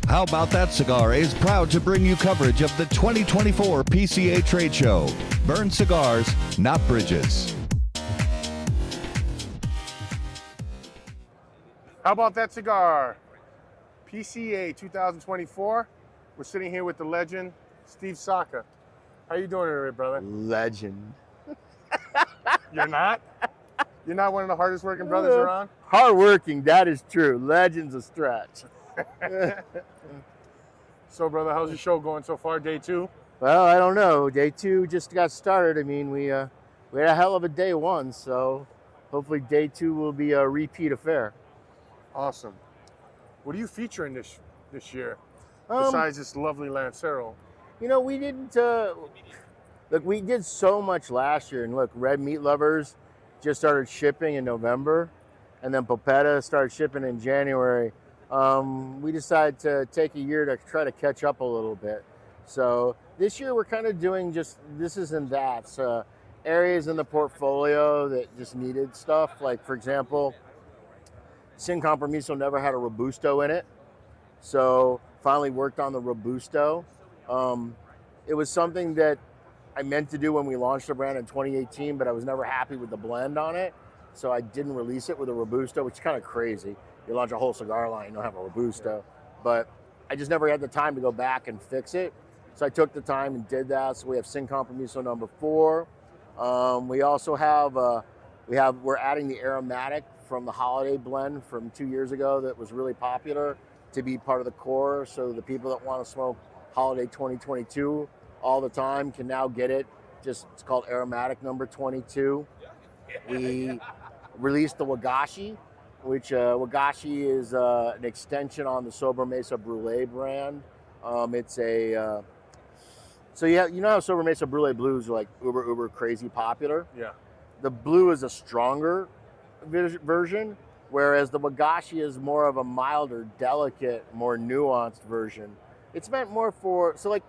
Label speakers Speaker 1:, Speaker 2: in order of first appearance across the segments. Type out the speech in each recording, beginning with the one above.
Speaker 1: How About That Cigar is proud to bring you coverage of the 2024 PCA Trade Show. Burn cigars, not bridges.
Speaker 2: How about that cigar? PCA 2024. We're sitting here with the legend, Steve Saka. How you doing today, brother?
Speaker 3: Legend.
Speaker 2: You're not? You're not one of the hardest working brothers around?
Speaker 3: Hardworking, that is true. Legend's a stretch.
Speaker 2: So, brother, how's the show going so far? Day 2?
Speaker 3: Well, I don't know. Day 2 just got started. I mean, we had a hell of a day 1, so hopefully day 2 will be a repeat affair.
Speaker 2: Awesome. What are you featuring this year, besides this lovely Lancero?
Speaker 3: You know, we didn't, look, we did so much last year, and look, Red Meat Lovers just started shipping in November, and then Popetta started shipping in January. We decided to take a year to try to catch up a little bit. So this year we're kind of doing just this and that. So areas in the portfolio that just needed stuff. Like, for example, Sin Compromiso never had a Robusto in it. So finally worked on the Robusto. It was something that I meant to do when we launched the brand in 2018, but I was never happy with the blend on it. So I didn't release it with a Robusto, which is kind of crazy. You launch a whole cigar line, you don't have a Robusto. But I just never had the time to go back and fix it. So I took the time and did that. So we have Sin Compromiso number 4. We also have, we're adding the aromatic from the holiday blend from 2 years ago that was really popular to be part of the core. So the people that want to smoke holiday 2022 all the time can now get it. It's called aromatic number 22. We released the Wagashi, which Wagashi is an extension on the Sober Mesa Brulee brand. It's a so you know how Sober Mesa Brulee blues are like uber crazy popular.
Speaker 2: Yeah.
Speaker 3: The blue is a stronger version, whereas the Wagashi is more of a milder, delicate, more nuanced version. It's meant more for like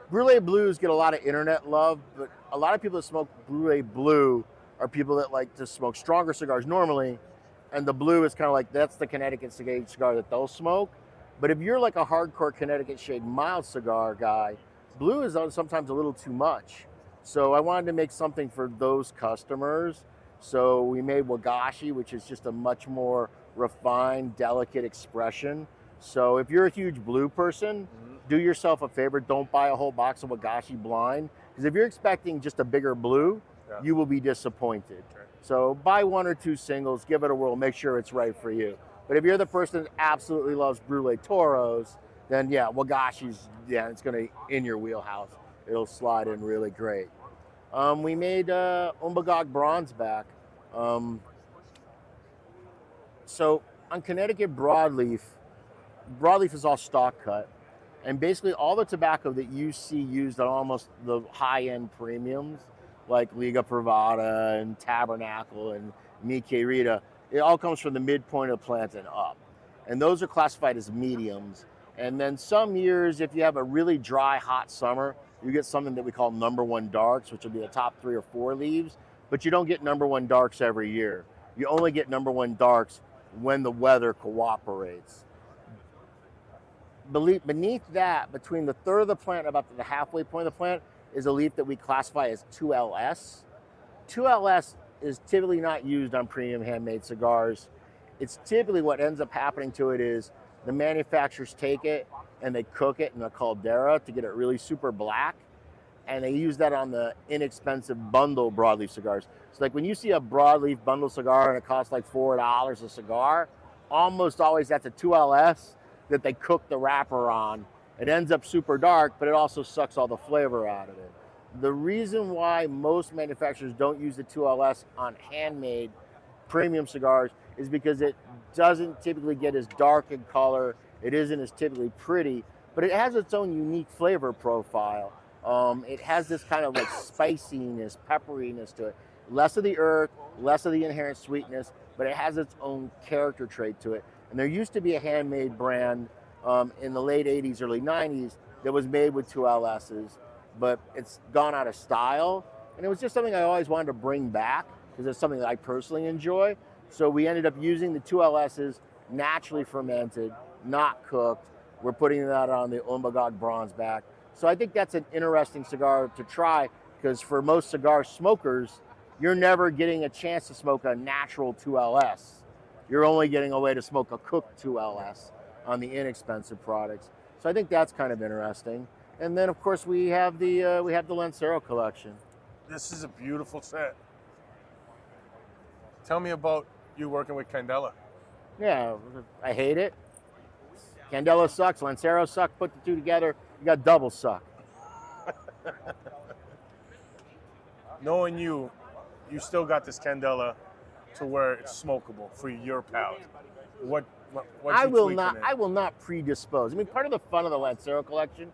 Speaker 3: Brulee blues get a lot of internet love, but a lot of people that smoke Brulee blue are people that like to smoke stronger cigars normally. And the blue is kind of like, that's the Connecticut cigar that they'll smoke. But if you're like a hardcore Connecticut shade mild cigar guy, blue is sometimes a little too much. So I wanted to make something for those customers. So we made Wagashi, which is just a much more refined, delicate expression. So if you're a huge blue person, do yourself a favor, don't buy a whole box of Wagashi blind. Because if you're expecting just a bigger blue, you will be disappointed. So buy 1 or 2 singles, give it a whirl, make sure it's right for you. But if you're the person that absolutely loves Brulee Toros, then yeah, Wagashi's, it's gonna in your wheelhouse. It'll slide in really great. We made Umbagog Bronze back. So on Connecticut broadleaf is all stock cut. And basically all the tobacco that you see used on almost the high-end premiums, like Liga Privada and Tabernacle and Mi Querida, it all comes from the midpoint of the plant and up. And those are classified as mediums. And then some years, if you have a really dry, hot summer, you get something that we call number 1 darks, which will be the top 3 or 4 leaves, but you don't get number 1 darks every year. You only get number 1 darks when the weather cooperates. Beneath that, between the third of the plant and about the halfway point of the plant, is a leaf that we classify as 2LS. 2LS is typically not used on premium handmade cigars. It's typically what ends up happening to it is the manufacturers take it and they cook it in a caldera to get it really super black. And they use that on the inexpensive bundle broadleaf cigars. So like when you see a broadleaf bundle cigar and it costs like $4 a cigar, almost always that's a 2LS that they cook the wrapper on. It ends up super dark, but it also sucks all the flavor out of it. The reason why most manufacturers don't use the 2LS on handmade premium cigars is because it doesn't typically get as dark in color. It isn't as typically pretty, but it has its own unique flavor profile. It has this kind of like spiciness, pepperiness to it. Less of the earth, less of the inherent sweetness, but it has its own character trait to it. And there used to be a handmade brand in the late 80s, early 90s that was made with 2LSs, but it's gone out of style. And it was just something I always wanted to bring back because it's something that I personally enjoy. So we ended up using the 2LSs naturally fermented, not cooked, We're putting that on the Umbagog bronze back. So I think that's an interesting cigar to try, because for most cigar smokers, you're never getting a chance to smoke a natural 2LS. You're only getting a way to smoke a cooked 2LS on the inexpensive products. So I think that's kind of interesting. And then of course we have the Lancero collection.
Speaker 2: This is a beautiful set. Tell me about you working with Candela.
Speaker 3: Yeah, I hate it. Candela sucks, Lancero sucks. Put the two together, you got double suck.
Speaker 2: Knowing you still got this Candela to where it's smokable for your palate. What
Speaker 3: I will not predispose. I mean, part of the fun of the Lancero collection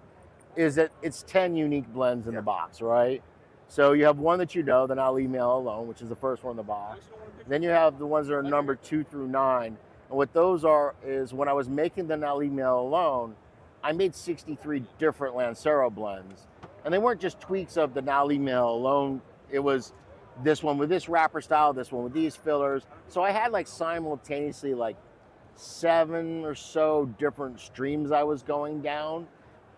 Speaker 3: is that it's 10 unique blends in the box, right? So you have one that you know, the Now Leave Me Alone, which is the first one in the box. Then you have the ones that are numbered 2 through 9. And what those are is, when I was making the Now Leave Me Alone, I made 63 different Lancero blends. And they weren't just tweaks of the Now Leave Me Alone. It was this one with this wrapper style, this one with these fillers. So I had like simultaneously like 7 or so different streams I was going down.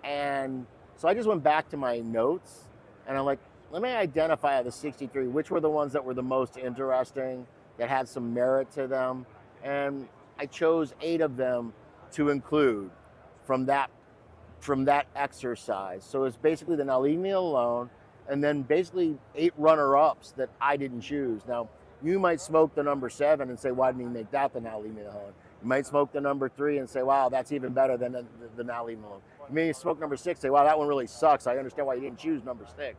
Speaker 3: And so I just went back to my notes and I'm like, let me identify out of the 63, which were the ones that were the most interesting, that had some merit to them. And I chose 8 of them to include from that exercise. So it's basically the Now Leave Me Alone, and then basically 8 runner-ups that I didn't choose. Now, you might smoke the number 7 and say, why didn't he make that the Now Leave Me Alone? You might smoke the number 3 and say, wow, that's even better than the Now Leave Me Alone. You may smoke number 6 and say, wow, that one really sucks. I understand why you didn't choose number 6.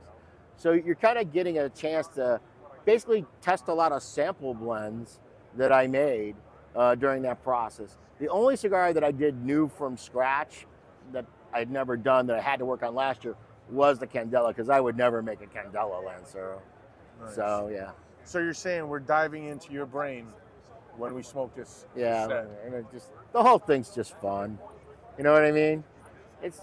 Speaker 3: So you're kind of getting a chance to basically test a lot of sample blends that I made during that process. The only cigar that I did new from scratch that I'd never done, that I had to work on last year, was the Candela, because I would never make a Candela Lancero. Nice. So yeah.
Speaker 2: So you're saying we're diving into your brain when we smoke this?
Speaker 3: Yeah,
Speaker 2: set.
Speaker 3: and the whole thing's just fun. You know what I mean? It's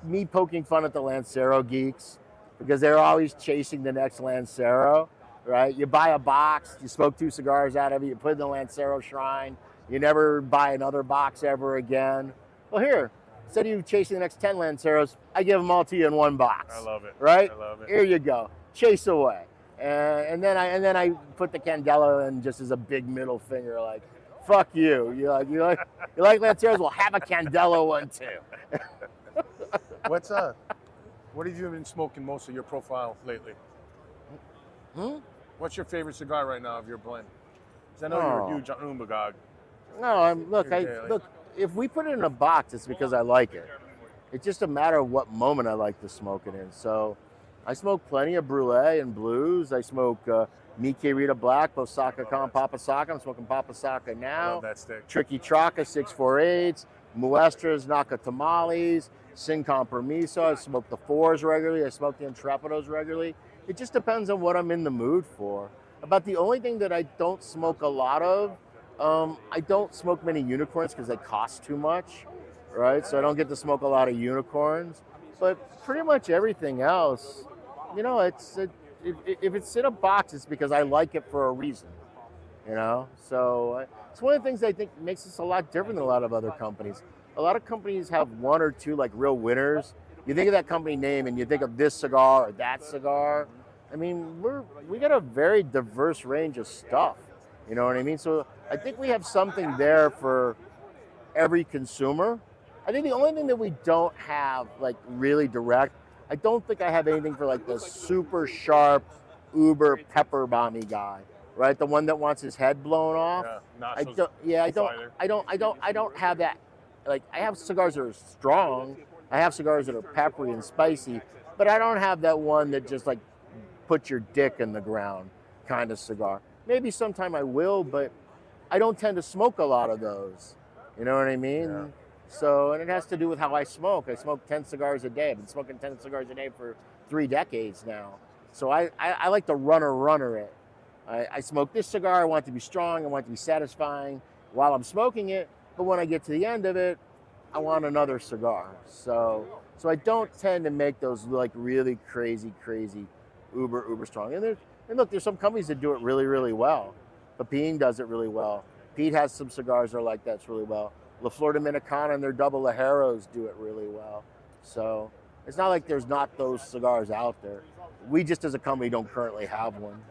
Speaker 3: me poking fun at the Lancero geeks, because they're always chasing the next Lancero, right? You buy a box, you smoke 2 cigars out of it, you put it in the Lancero shrine, you never buy another box ever again. Well, here, instead of you chasing the next 10 Lanceros, I give them all to you in one box.
Speaker 2: I love it.
Speaker 3: Right?
Speaker 2: I love it.
Speaker 3: Here you go. Chase away. And then I put the Candela in just as a big middle finger, like, fuck you. You like Lanceros? Well, have a Candela one too.
Speaker 2: What have you been smoking most of your profile lately? What's your favorite cigar right now of your blend? Because I know you're huge on Umbagog.
Speaker 3: No, look. If we put it in a box, it's because I like it. It's just a matter of what moment I like to smoke it in. So I smoke plenty of Brulee and Blues. I smoke Mi Querida Black, both Saka and Papa Saka. I'm smoking Papa Saka now.
Speaker 2: I love that stick.
Speaker 3: Tricky Traca 648s, Muestras, Naka Tamales, Sin Compromiso. I smoke the 4s regularly. I smoke the Intrepidos regularly. It just depends on what I'm in the mood for. About the only thing that I don't smoke a lot of, I don't smoke many unicorns because they cost too much, right? So I don't get to smoke a lot of unicorns. But pretty much everything else, you know, if it's in a box, it's because I like it for a reason, you know? So it's one of the things I think makes us a lot different than a lot of other companies. A lot of companies have 1 or 2 like real winners. You think of that company name and you think of this cigar or that cigar. I mean, we got a very diverse range of stuff. You know what I mean? So I think we have something there for every consumer. I think the only thing that we don't have, like, really direct, I don't think I have anything for like the super sharp, uber pepper bomby guy, right? The one that wants his head blown off. I don't have that. Like, I have cigars that are strong. I have cigars that are peppery and spicy, but I don't have that one that just like put your dick in the ground kind of cigar. Maybe sometime I will, but I don't tend to smoke a lot of those. You know what I mean? Yeah. So, and it has to do with how I smoke. I smoke 10 cigars a day. I've been smoking 10 cigars a day for 3 decades now. So I like to runner it. I smoke this cigar. I want it to be strong. I want it to be satisfying while I'm smoking it. But when I get to the end of it, I want another cigar. So I don't tend to make those like really crazy, uber strong. And look, there's some companies that do it really, really well. Pepin does it really well. Pete has some cigars that are like that really well. La Flor Dominicana and their double Lajeros do it really well. So it's not like there's not those cigars out there. We just as a company don't currently have one.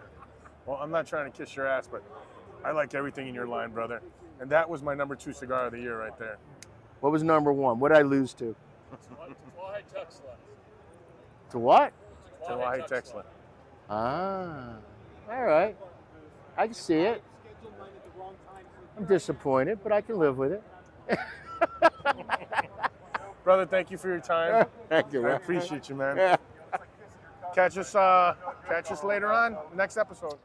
Speaker 2: Well, I'm not trying to kiss your ass, but I like everything in your line, brother. And that was my number 2 cigar of the year right there.
Speaker 3: What was number 1? What did I lose to? To what?
Speaker 2: Tatuaje Texla.
Speaker 3: Ah, all right. I can see it. I'm disappointed, but I can live with it.
Speaker 2: Brother, thank you for your time.
Speaker 3: Thank you,
Speaker 2: I
Speaker 3: man.
Speaker 2: appreciate you, man. Catch us later on, next episode.